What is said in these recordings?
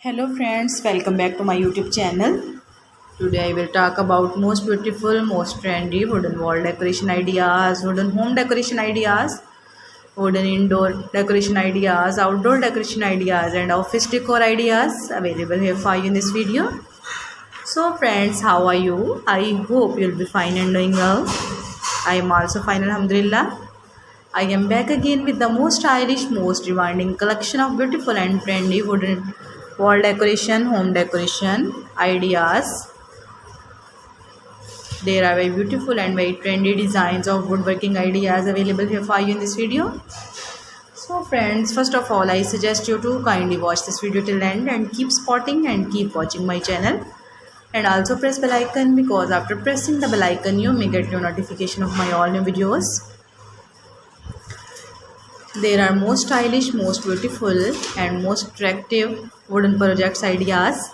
Hello friends, welcome back to my YouTube channel. Today I will talk about most beautiful, most trendy wooden wall decoration ideas, wooden home decoration ideas, wooden indoor decoration ideas, outdoor decoration ideas and office decor ideas available here for you in this video. So friends, how are you? I hope you'll be fine and doing well. I am also fine, alhamdulillah. I am back again with the most stylish, most demanding collection of beautiful and trendy wooden wall decoration, home decoration ideas. There are very beautiful and very trendy designs of woodworking ideas available here for you in this video. So friends, first of all, I suggest you to kindly watch this video till end and keep spotting and keep watching my channel. And also press bell icon, because after pressing the bell icon, you may get your notification of my all new videos. There are most stylish, most beautiful and most attractive wooden projects ideas.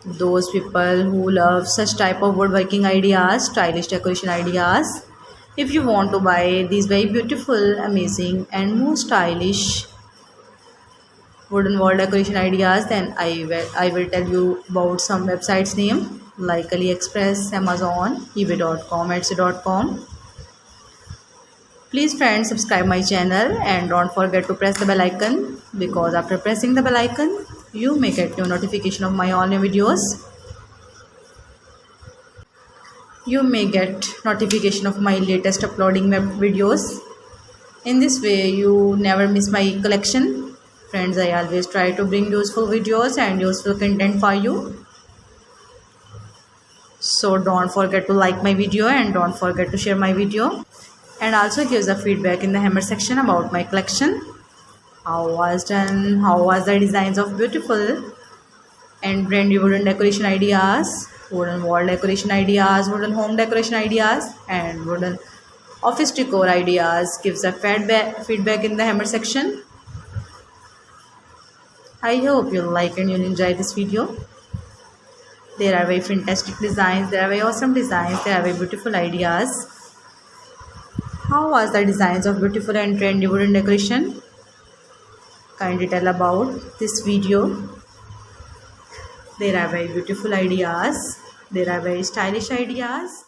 Those people who love such type of woodworking ideas, stylish decoration ideas, if you want to buy these very beautiful, amazing and most stylish wooden wall decoration ideas, then I will tell you about some websites name like AliExpress, Amazon, eBay.com, Etsy.com. Please friends, subscribe my channel and don't forget to press the bell icon, because after pressing the bell icon you may get your notification of my all new videos. You may get notification of my latest uploading videos. In this way you never miss my collection. Friends, I always try to bring useful videos and useful content for you. So don't forget to like my video and don't forget to share my video. And also give the feedback in the hammer section about my collection. How was done, how was the designs of beautiful and trendy wooden decoration ideas, wooden wall decoration ideas, wooden home decoration ideas and wooden office decor ideas. Give the feedback in the hammer section. I hope you'll like and you'll enjoy this video. There are very fantastic designs, there are very awesome designs, there are very beautiful ideas. How was the designs of beautiful and trendy wooden decoration? Kindly tell about this video. There are very beautiful ideas. There are very stylish ideas.